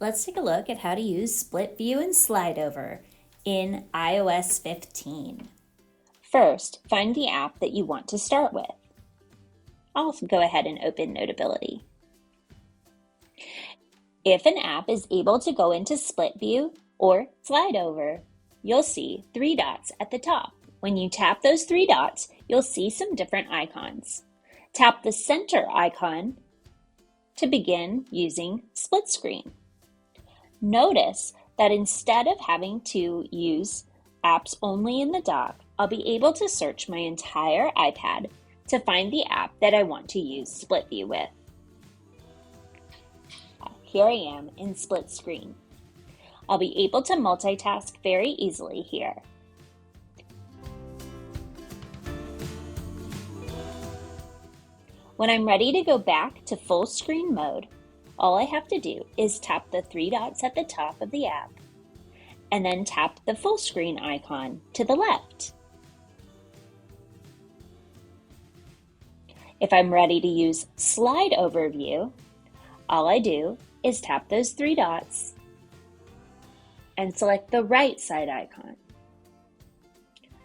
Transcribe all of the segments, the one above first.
Let's take a look at how to use split view and slide over in iOS 15. First, find the app that you want to start with. I'll go ahead and open Notability. If an app is able to go into split view or slide over, you'll see three dots at the top. When you tap those three dots, you'll see some different icons. Tap the center icon to begin using split screen. Notice that instead of having to use apps only in the dock, I'll be able to search my entire iPad to find the app that I want to use split view with. Here I am in split screen. I'll be able to multitask very easily here. When I'm ready to go back to full screen mode, all I have to do is tap the three dots at the top of the app and then tap the full screen icon to the left. If I'm ready to use slide over view, all I do is tap those three dots and select the right side icon.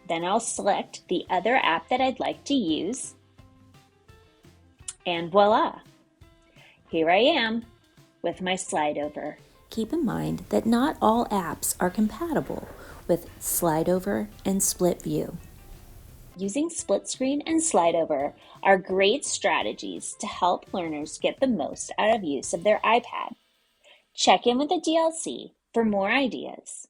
Then I'll select the other app that I'd like to use, and voila! Here I am with my slide over. Keep in mind that not all apps are compatible with slide over and split view. Using split screen and slide over are great strategies to help learners get the most out of use of their iPad. Check in with the DLC for more ideas.